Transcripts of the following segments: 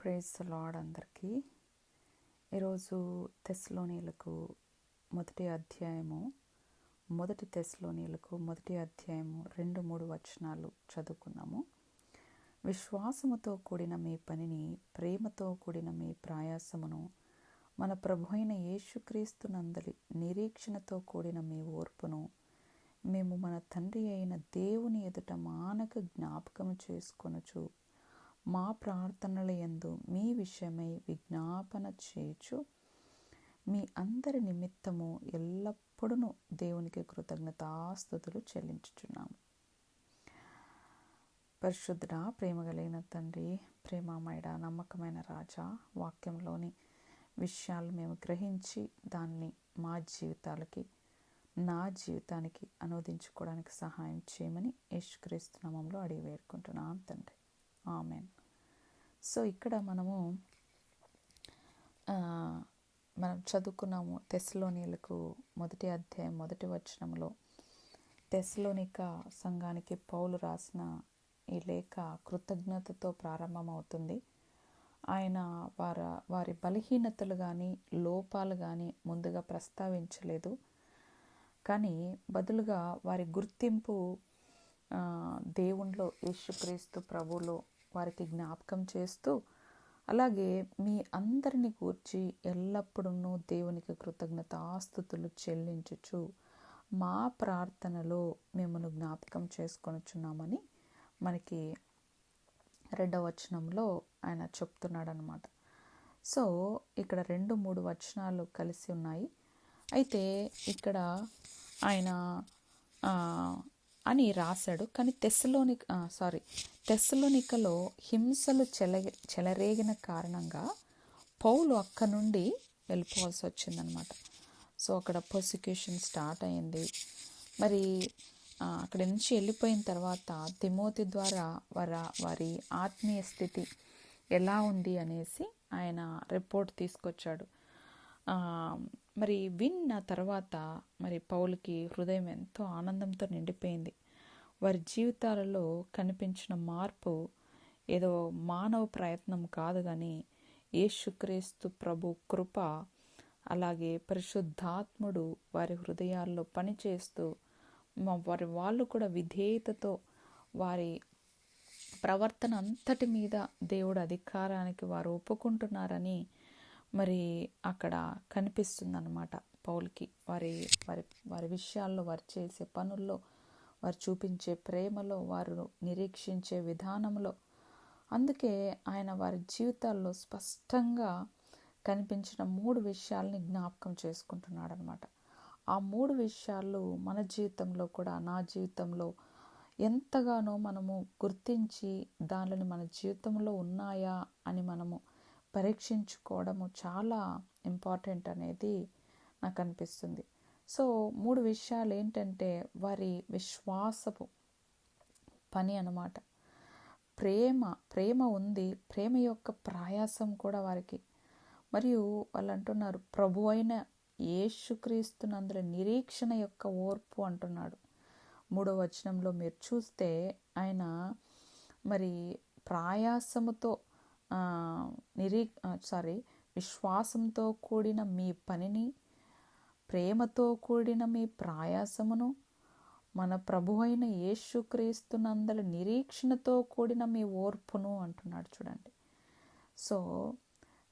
Praise the lord అందరికీ. ఈరోజు తెస్సలోనీయులకు మొదటి తెస్సలోనీయులకు మొదటి అధ్యాయము 2-3 వచనాలు చదువుకున్నాము. విశ్వాసముతో కూడిన మీ పనిని, ప్రేమతో కూడిన మీ ప్రయాసమును, మన ప్రభు అయిన యేసుక్రీస్తు నందలి నిరీక్షణతో కూడిన మీ ఓర్పును మేము మన తండ్రి అయిన దేవుని ఎదుట మానక జ్ఞాపకం చేసుకొనుచు, మా ప్రార్థనల యందు మీ విషయమై విజ్ఞాపన చేయుచు, మీ అందరి నిమిత్తము ఎల్లప్పుడూ దేవునికి కృతజ్ఞతాస్తుతులు చెల్లించుచున్నాము. పరిశుద్ధుడా, ప్రేమ కలిగిన తండ్రి, ప్రేమమయుడ, నమ్మకమైన రాజా, వాక్యంలోని విషయాలు మేము గ్రహించి దాన్ని మా జీవితాలకి, నా జీవితానికి అనువదించుకోవడానికి సహాయం చేయమని యేసుక్రీస్తు నామములో అడిగి వేడుకుంటున్నాం తండ్రి. ఆమెన్. సో ఇక్కడ మనం చదువుకున్నాము తెస్సలోనీయులకు మొదటి అధ్యాయం 1వ వచనంలో తెస్సలోనిక సంఘానికి పౌలు రాసిన ఈ లేఖ కృతజ్ఞతతో ప్రారంభమవుతుంది. ఆయన వారి బలహీనతలు కానీ లోపాలు కానీ ముందుగా ప్రస్తావించలేదు, కానీ బదులుగా వారి గుర్తింపు దేవునిలో యేసుక్రీస్తు ప్రభువులో వారికి జ్ఞాపకం చేస్తూ, అలాగే మీ అందరిని గూర్చి ఎల్లప్పుడూ దేవునికి కృతజ్ఞతాస్తుతులు చెల్లించుచు మా ప్రార్థనలో మిమ్మల్ని జ్ఞాపకం చేసుకొనుచున్నామని మనకి 2వ వచనంలో ఆయన చెప్తున్నాడు అనమాట. సో ఇక్కడ 2-3 వచనాలు కలిసి ఉన్నాయి. అయితే ఆయన అని రాశాడు, కానీ తెస్సలోనికలో హింసలు చెలరేగిన కారణంగా పౌలు అక్కడి నుండి వెళ్ళిపోవాల్సి వచ్చిందనమాట. సో అక్కడ పర్సిక్యూషన్ స్టార్ట్ అయింది. మరి అక్కడి నుంచి వెళ్ళిపోయిన తర్వాత తిమోతి ద్వారా వారి ఆత్మీయ స్థితి ఎలా ఉంది అనేసి ఆయన రిపోర్ట్ తీసుకొచ్చాడు. మరి విన్న తర్వాత మరి పౌలుకి హృదయం ఎంతో ఆనందంతో నిండిపోయింది. వారి జీవితాలలో కనిపించిన మార్పు ఏదో మానవ ప్రయత్నం కాదు, కానీ యేసుక్రీస్తు ప్రభు కృప, అలాగే పరిశుద్ధాత్ముడు వారి హృదయాల్లో పనిచేస్తూ వాళ్ళు కూడా విధేయతతో వారి ప్రవర్తన అంతటి మీద దేవుడు అధికారానికి వారు ఒప్పుకుంటున్నారని మరి అక్కడ కనిపిస్తుందన్నమాట. పౌలుకి వారి విషయాల్లో, వారు చేసే పనుల్లో, వారు చూపించే ప్రేమలో, వారు నిరీక్షించే విధానంలో. అందుకే ఆయన వారి జీవితాల్లో స్పష్టంగా కనిపించిన 3 విషయాల్ని జ్ఞాపకం చేసుకుంటున్నాడు అనమాట. ఆ 3 విషయాలు మన జీవితంలో కూడా, నా జీవితంలో ఎంతగానో మనము గుర్తించి దానిని మన జీవితంలో ఉన్నాయా అని మనము పరీక్షించుకోవడము చాలా ఇంపార్టెంట్ అనేది నాకు అనిపిస్తుంది. సో 3 విషయాలు ఏంటంటే, వారి విశ్వాసపు పని అన్నమాట. ప్రేమ ఉంది, ప్రేమ యొక్క ప్రయాసం కూడా వారికి. మరియు వాళ్ళు అంటున్నారు, ప్రభు అయిన యేసుక్రీస్తునందుల నిరీక్షణ యొక్క ఓర్పు అంటున్నాడు. 3వ వచనంలో మీరు చూస్తే ఆయన మరి ప్రయాసముతో విశ్వాసంతో కూడిన మీ పనిని, ప్రేమతో కూడిన మీ ప్రయాసమును, మన ప్రభు అయిన యేసుక్రీస్తునందలి నిరీక్షణతో కూడిన మీ ఓర్పును అంటున్నాడు. చూడండి. సో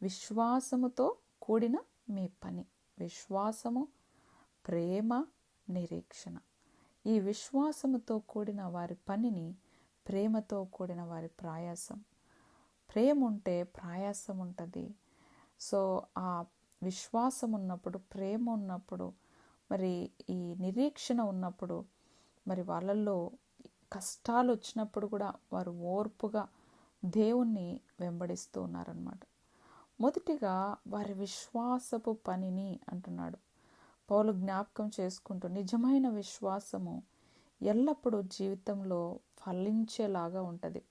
విశ్వాసముతో కూడిన మీ పని, విశ్వాసము, ప్రేమ, నిరీక్షణ. ఈ విశ్వాసముతో కూడిన వారి పనిని, ప్రేమతో కూడిన వారి ప్రయాసం. ప్రేమ ఉంటే ప్రయాసం ఉంటుంది. సో ఆ విశ్వాసం ఉన్నప్పుడు, ప్రేమ ఉన్నప్పుడు, మరి ఈ నిరీక్షణ ఉన్నప్పుడు, మరి వాళ్ళల్లో కష్టాలు వచ్చినప్పుడు కూడా వారు ఓర్పుగా దేవుణ్ణి వెంబడిస్తూ ఉన్నారనమాట. మొదటిగా వారి విశ్వాసపు పనిని అంటున్నాడు పౌలు జ్ఞాపకం చేసుకుంటూ. నిజమైన విశ్వాసము ఎల్లప్పుడూ జీవితంలో ఫలించేలాగా ఉంటుంది.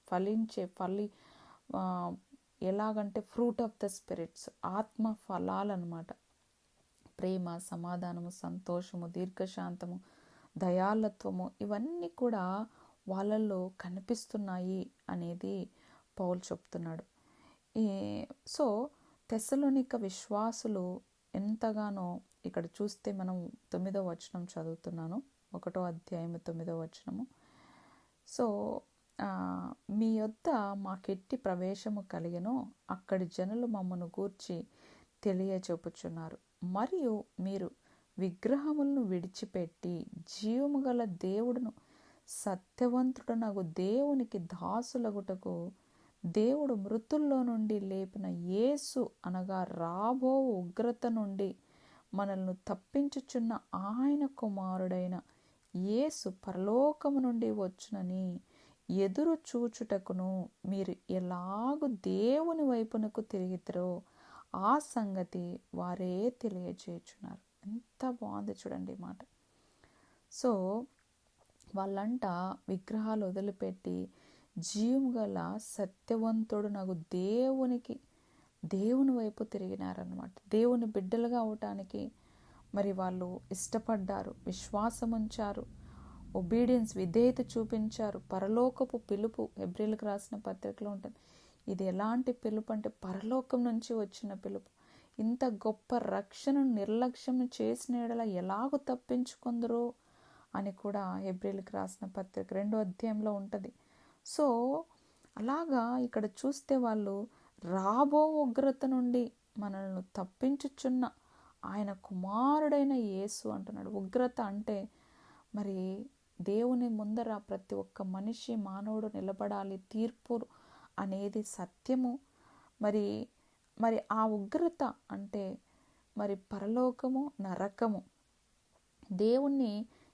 ఎలాగంటే ఫ్రూట్ ఆఫ్ ద స్పిరిట్స్, ఆత్మ ఫలాలన్నమాట. ప్రేమ, సమాధానము, సంతోషము, దీర్ఘశాంతము, దయాళత్వము, ఇవన్నీ కూడా వాళ్ళల్లో కనిపిస్తున్నాయి అనేది పౌలు చెప్తున్నాడు. ఈ సో తెస్సలోనిక విశ్వాసులు ఎంతగానో, ఇక్కడ చూస్తే మనం 9వ వచనం చదువుతున్నాను, 1వ అధ్యాయము 9వ వచనము. సో మీ యొద్ద మాకెట్టి ప్రవేశము కలిగెనో అక్కడి జనులు మమ్మను గూర్చి తెలియచెప్పుచున్నారు. మరియు మీరు విగ్రహములను విడిచిపెట్టి జీవము గల దేవుడును సత్యవంతుడనగు దేవునికి దాసులగుటకు దేవుడు మృతుల్లో నుండి లేపిన యేసు అనగా రాబో ఉగ్రత నుండి మనల్ని తప్పించుచున్న ఆయన కుమారుడైన యేసు పరలోకము నుండి వచ్చునని ఎదురు చూచుటకును మీరు ఎలాగు దేవుని వైపునకు తిరిగితరో ఆ సంగతి వారే తెలియజేయుచున్నారు. ఎంత బాగుంది చూడండి ఈ మాట. సో వాళ్ళంట విగ్రహాలు వదిలిపెట్టి జీవం గల సత్యవంతుడు నాకు దేవుని వైపు తిరిగినారనమాట. దేవుని బిడ్డలుగా అవటానికి మరి వాళ్ళు ఇష్టపడ్డారు, విశ్వాసం ఉంచారు, ఒబీడియన్స్ విధేయత చూపించారు. పరలోకపు పిలుపు హెబ్రీలకు రాసిన పత్రికలో ఉంటుంది. ఇది ఎలాంటి పిలుపు అంటే పరలోకం నుంచి వచ్చిన పిలుపు. ఇంత గొప్ప రక్షణను నిర్లక్ష్యం చేసిన యెడల ఎలాగూ తప్పించుకుందరో అని కూడా హెబ్రీలకు రాసిన పత్రిక 2వ అధ్యాయంలో ఉంటుంది. సో అలాగా ఇక్కడ చూస్తే వాళ్ళు రాబో ఉగ్రత నుండి మనల్ని తప్పించుచున్న ఆయన కుమారుడైన యేసు అంటున్నాడు. ఉగ్రత అంటే మరి దేవుని ముందర ప్రతి ఒక్క మనిషి మానవుడు నిలబడాలి, తీర్పు అనేది సత్యము. మరి ఆ ఉగ్రత అంటే మరి పరలోకము, నరకము. దేవుణ్ణి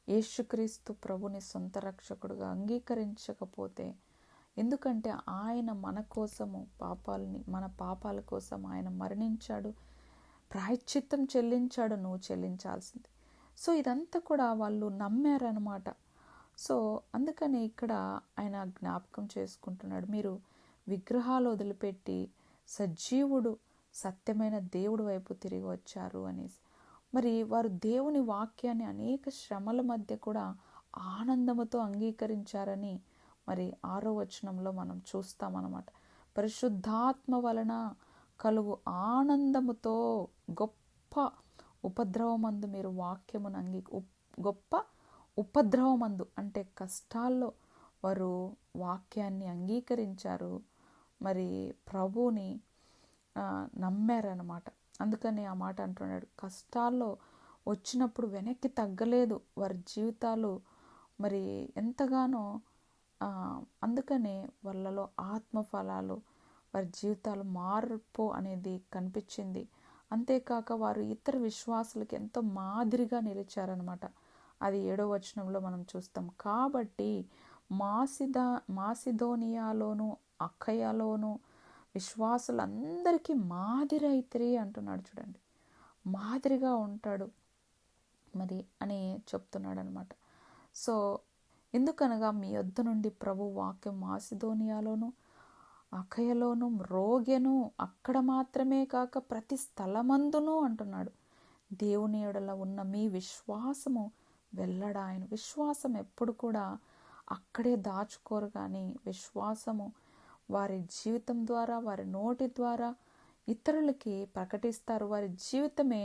యేసుక్రీస్తు ప్రభుని సొంత రక్షకుడుగా అంగీకరించకపోతే, ఎందుకంటే ఆయన మన కోసము మన పాపాల కోసం ఆయన మరణించాడు, ప్రాయశ్చిత్తం చెల్లించాడు, నువ్వు చెల్లించాల్సింది. సో ఇదంతా కూడా వాళ్ళు నమ్మారనమాట. సో అందుకని ఇక్కడ ఆయన జ్ఞాపకం చేసుకుంటున్నాడు, మీరు విగ్రహాలు వదిలిపెట్టి సజీవుడు సత్యమైన దేవుడి వైపు తిరిగి వచ్చారు అనేసి. మరి వారు దేవుని వాక్యాన్ని అనేక శ్రమల మధ్య కూడా ఆనందముతో అంగీకరించారని మరి 6వ వచనంలో మనం చూస్తామన్నమాట. పరిశుద్ధాత్మ వలన కలుగు ఆనందముతో గొప్ప ఉపద్రవమందు మీరు వాక్యమును గొప్ప ఉపద్రవమందు అంటే కష్టాల్లో వారు వాక్యాన్ని అంగీకరించారు, మరి ప్రభువుని నమ్మారనమాట. అందుకని ఆ మాట అంటున్నాడు, కష్టాల్లో వచ్చినప్పుడు వెనక్కి తగ్గలేదు వారి జీవితాలు మరి ఎంతగానో. అందుకనే వాళ్ళలో ఆత్మఫలాలు, వారి జీవితాలు మార్పు అనేది కనిపించింది. అంతేకాక వారు ఇతర విశ్వాసులకు ఎంతో మాదిరిగా నిలిచారనమాట. అది 7వ వచనంలో మనం చూస్తాం. కాబట్టి మాసిదోనియాలోను అఖయలోను విశ్వాసులందరికీ మాదిరి అయితరి అంటున్నాడు. చూడండి, మాదిరిగా ఉంటాడు మరి అని చెప్తున్నాడు అనమాట. సో ఎందుకనగా మీ యొద్ద నుండి ప్రభు వాక్యం మాసిదోనియాలోను అఖయలోను మ్రోగెను, అక్కడ మాత్రమే కాక ప్రతి స్థలమందును అంటున్నాడు. దేవుని యెడల ఉన్న మీ విశ్వాసము వెల్లడాయను. విశ్వాసం ఎప్పుడు కూడా అక్కడే దాచుకోరు, కానీ విశ్వాసము వారి జీవితం ద్వారా, వారి నోటి ద్వారా ఇతరులకి ప్రకటిస్తారు. వారి జీవితమే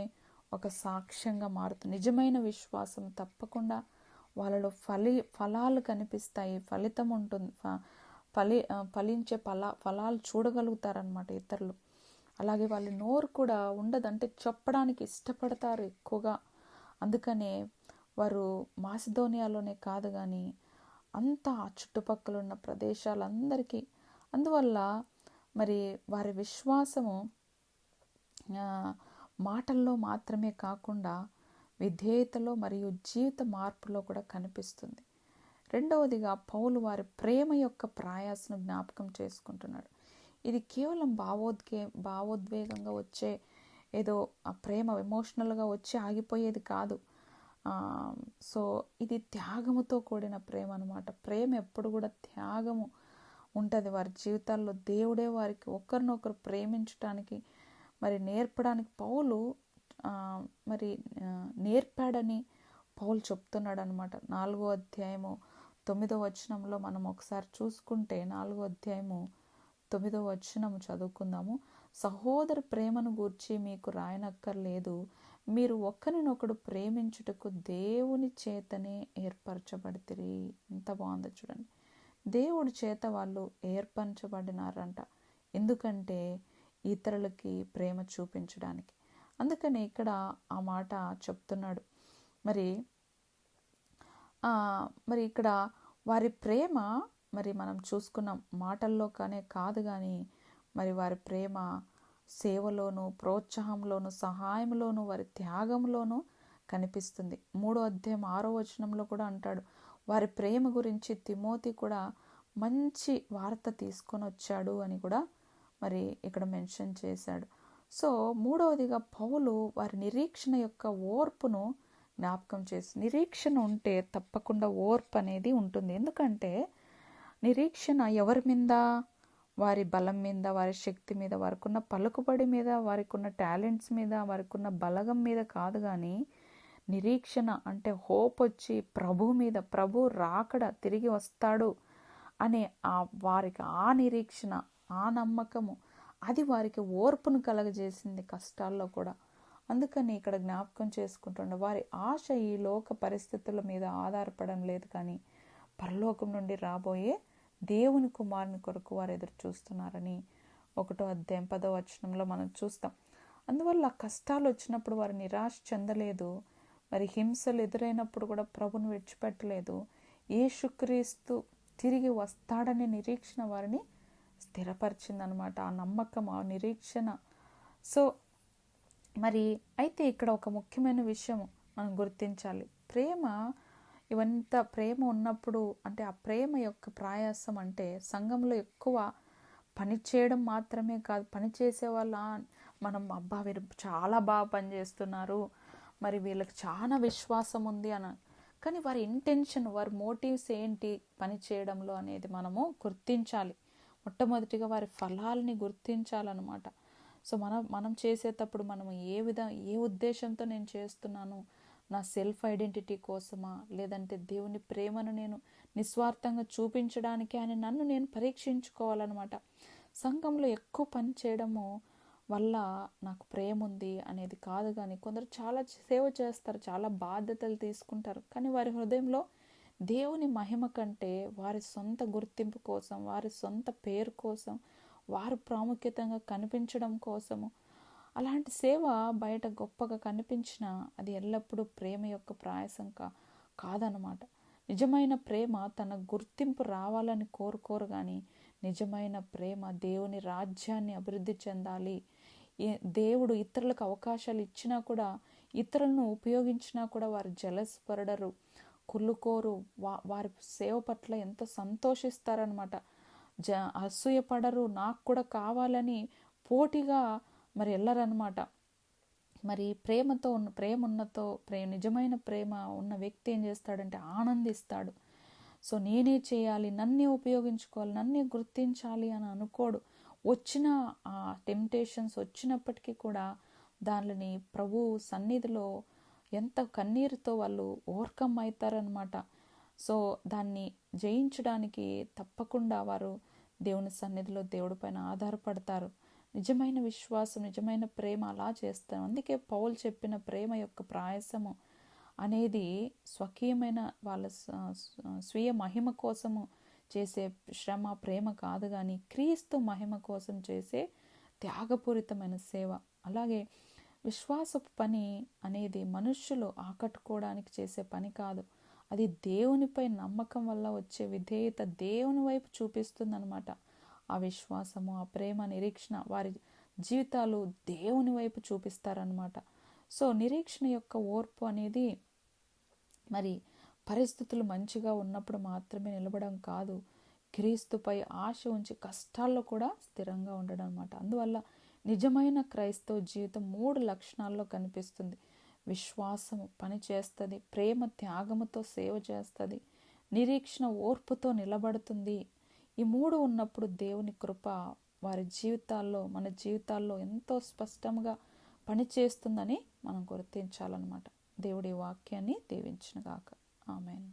ఒక సాక్ష్యంగా మారుతుంది. నిజమైన విశ్వాసం తప్పకుండా వాళ్ళలో ఫలాలు కనిపిస్తాయి, ఫలితం ఉంటుంది, ఫలించే ఫలాలు చూడగలుగుతారనమాట ఇతరులు. అలాగే వాళ్ళ నోరు కూడా ఉండదంటే చెప్పడానికి ఇష్టపడతారు ఎక్కువగా. అందుకనే వారు మాసిదోనియాలోనే కాదు కానీ అంతా చుట్టుపక్కల ఉన్న ప్రదేశాలందరికీ, అందువల్ల మరి వారి విశ్వాసము మాటల్లో మాత్రమే కాకుండా విధేయతలో మరియు జీవిత మార్పులో కూడా కనిపిస్తుంది. రెండవదిగా పౌలు వారి ప్రేమ యొక్క ప్రయాసను జ్ఞాపకం చేసుకుంటున్నాడు. ఇది కేవలం భావోద్వేగంగా వచ్చే ఏదో ఆ ప్రేమ ఎమోషనల్గా వచ్చి ఆగిపోయేది కాదు. సో ఇది త్యాగముతో కూడిన ప్రేమ అనమాట. ప్రేమ ఎప్పుడు కూడా త్యాగము ఉంటుంది వారి జీవితాల్లో. దేవుడే వారికి ఒకరినొకరు ప్రేమించడానికి మరి నేర్పడానికి పౌలు మరి నేర్పాడని పౌలు చెప్తున్నాడు అనమాట. 4వ అధ్యాయము 9వ వచనంలో మనం ఒకసారి చూసుకుంటే 4వ అధ్యాయము 9వ వచనం చదువుకుందాము. సహోదర ప్రేమను గూర్చి మీకు రాయనక్కర్లేదు, మీరు ఒకరినొకడు ప్రేమించుటకు దేవుని చేతనే ఏర్పరచబడితిరి. ఎంత బాగుందో చూడండి. దేవుడి చేత వాళ్ళు ఏర్పరచబడినారంట. ఎందుకంటే ఇతరులకి ప్రేమ చూపించడానికి. అందుకని ఇక్కడ ఆ మాట చెప్తున్నాడు. మరి ఇక్కడ వారి ప్రేమ మరి మనం చూసుకున్నాం, మాటల్లో కాదు కానీ మరి వారి ప్రేమ సేవలోను, ప్రోత్సాహంలోను, సహాయంలోను, వారి త్యాగంలోనూ కనిపిస్తుంది. 3వ అధ్యాయం 6వ వచనంలో కూడా అంటాడు, వారి ప్రేమ గురించి తిమోతి కూడా మంచి వార్త తీసుకొని వచ్చాడు అని కూడా మరి ఇక్కడ మెన్షన్ చేశాడు. సో 3వదిగా పౌలు వారి నిరీక్షణ యొక్క ఓర్పును జ్ఞాపకం చేసి, నిరీక్షణ ఉంటే తప్పకుండా ఓర్పు అనేది ఉంటుంది. ఎందుకంటే నిరీక్షణ ఎవరి మీద? వారి బలం మీద, వారి శక్తి మీద, వారికి ఉన్న పలుకుబడి మీద, వారికి ఉన్న టాలెంట్స్ మీద, వారికి ఉన్న బలగం మీద కాదు. కానీ నిరీక్షణ అంటే హోప్ వచ్చి ప్రభు మీద, ప్రభు రాకడ తిరిగి వస్తాడు అనే వారికి ఆ నిరీక్షణ, ఆ నమ్మకము, అది వారికి ఓర్పును కలగజేసింది కష్టాల్లో కూడా. అందుకని ఇక్కడ జ్ఞాపకం చేసుకుంటుండే వారి ఆశ ఈ లోక పరిస్థితుల మీద ఆధారపడడం లేదు, కానీ పరలోకం నుండి రాబోయే దేవుని కుమారుని కొరకు వారు ఎదురు చూస్తున్నారని 1వ అధ్యాయం 10వ వచనంలో మనం చూస్తాం. అందువల్ల కష్టాలు వచ్చినప్పుడు వారు నిరాశ చెందలేదు. మరి హింసలు ఎదురైనప్పుడు కూడా ప్రభుని విడిచిపెట్టలేదు. యేసుక్రీస్తు తిరిగి వస్తాడనే నిరీక్షణ వారిని స్థిరపరిచిందనమాట. ఆ నమ్మకం, ఆ నిరీక్షణ. సో మరి అయితే ఇక్కడ ఒక ముఖ్యమైన విషయం మనం గుర్తించాలి. ప్రేమ, ఇవంత ప్రేమ ఉన్నప్పుడు అంటే ఆ ప్రేమ యొక్క ప్రయాసం అంటే సంఘంలో ఎక్కువ పని చేయడం మాత్రమే కాదు. పని చేసే వాళ్ళ మనం అబ్బా వీరు చాలా బాగా పనిచేస్తున్నారు, మరి వీళ్ళకి చాలా విశ్వాసం ఉంది అని, కానీ వారి ఇంటెన్షన్, వారి మోటివ్స్ ఏంటి పని చేయడంలో అనేది మనము గుర్తించాలి. మొట్టమొదటిగా వారి ఫలాల్ని గుర్తించాలన్నమాట. సో మనం చేసేటప్పుడు మనం ఏ ఉద్దేశంతో నేను చేస్తున్నాను, నా సెల్ఫ్ ఐడెంటిటీ కోసమా, లేదంటే దేవుని ప్రేమను నేను నిస్వార్థంగా చూపించడానికి అని నన్ను నేను పరీక్షించుకోవాలన్నమాట. సంఘంలో ఎక్కువ పని చేయడము వల్ల నాకు ప్రేమ ఉంది అనేది కాదు. కానీ కొందరు చాలా సేవ చేస్తారు, చాలా బాధ్యతలు తీసుకుంటారు, కానీ వారి హృదయంలో దేవుని మహిమ కంటే వారి సొంత గుర్తింపు కోసం, వారి సొంత పేరు కోసం, వారు ప్రాముఖ్యతంగా కనిపించడం కోసము అలాంటి సేవ బయట గొప్పగా కనిపించినా అది ఎల్లప్పుడూ ప్రేమ యొక్క ప్రయాసం కాదనమాట. నిజమైన ప్రేమ తన గుర్తింపు రావాలని కోరుకోరు, కానీ నిజమైన ప్రేమ దేవుని రాజ్యాన్ని అభివృద్ధి చెందాలి. దేవుడు ఇతరులకు అవకాశాలు ఇచ్చినా కూడా, ఇతరులను ఉపయోగించినా కూడా వారు జలస్పరడరు, కుళ్ళుకోరు, వారి సేవ పట్ల ఎంతో సంతోషిస్తారనమాట. అసూయపడరు, నాకు కూడా కావాలని పోటీగా మరి వెళ్ళరనమాట. మరి నిజమైన ప్రేమ ఉన్న వ్యక్తి ఏం చేస్తాడంటే ఆనందిస్తాడు. సో నేనే చేయాలి, నన్నే ఉపయోగించుకోవాలి, నన్నే గుర్తించాలి అని అనుకోడు. వచ్చిన ఆ టెంప్టేషన్స్ వచ్చినప్పటికీ కూడా దానిని ప్రభు సన్నిధిలో ఎంత కన్నీరుతో వాళ్ళు ఓవర్కమ్ అవుతారనమాట. సో దాన్ని జయించడానికి తప్పకుండా వారు దేవుని సన్నిధిలో దేవుడి పైన ఆధారపడతారు. నిజమైన విశ్వాసం, నిజమైన ప్రేమ అలా చేస్తాం. అందుకే పౌలు చెప్పిన ప్రేమ యొక్క ప్రయాసము అనేది స్వకీయమైన వాళ్ళ స్వీయ మహిమ కోసము చేసే శ్రమ, ప్రేమ కాదు, కానీ క్రీస్తు మహిమ కోసం చేసే త్యాగపూరితమైన సేవ. అలాగే విశ్వాసపు పని అనేది మనుష్యులు ఆకట్టుకోవడానికి చేసే పని కాదు. అది దేవునిపై నమ్మకం వల్ల వచ్చే విధేయత దేవుని వైపు చూపిస్తుందన్నమాట. ఆ విశ్వాసము, ఆ ప్రేమ, నిరీక్షణ వారి జీవితాలు దేవుని వైపు చూపిస్తారనమాట. సో నిరీక్షణ యొక్క ఓర్పు అనేది మరి పరిస్థితులు మంచిగా ఉన్నప్పుడు మాత్రమే నిలబడడం కాదు, క్రీస్తుపై ఆశ ఉంచి కష్టాల్లో కూడా స్థిరంగా ఉండడం అనమాట. అందువల్ల నిజమైన క్రైస్తవ జీవితం 3 లక్షణాల్లో కనిపిస్తుంది. విశ్వాసము పని చేస్తుంది, ప్రేమ త్యాగముతో సేవ చేస్తుంది, నిరీక్షణ ఓర్పుతో నిలబడుతుంది. ఈ 3 ఉన్నప్పుడు దేవుని కృప వారి జీవితాల్లో, మన జీవితాల్లో ఎంతో స్పష్టంగా పనిచేస్తుందని మనం గుర్తించాలన్నమాట. దేవుడి వాక్యాన్ని దీవించునుగాక. ఆమేన్.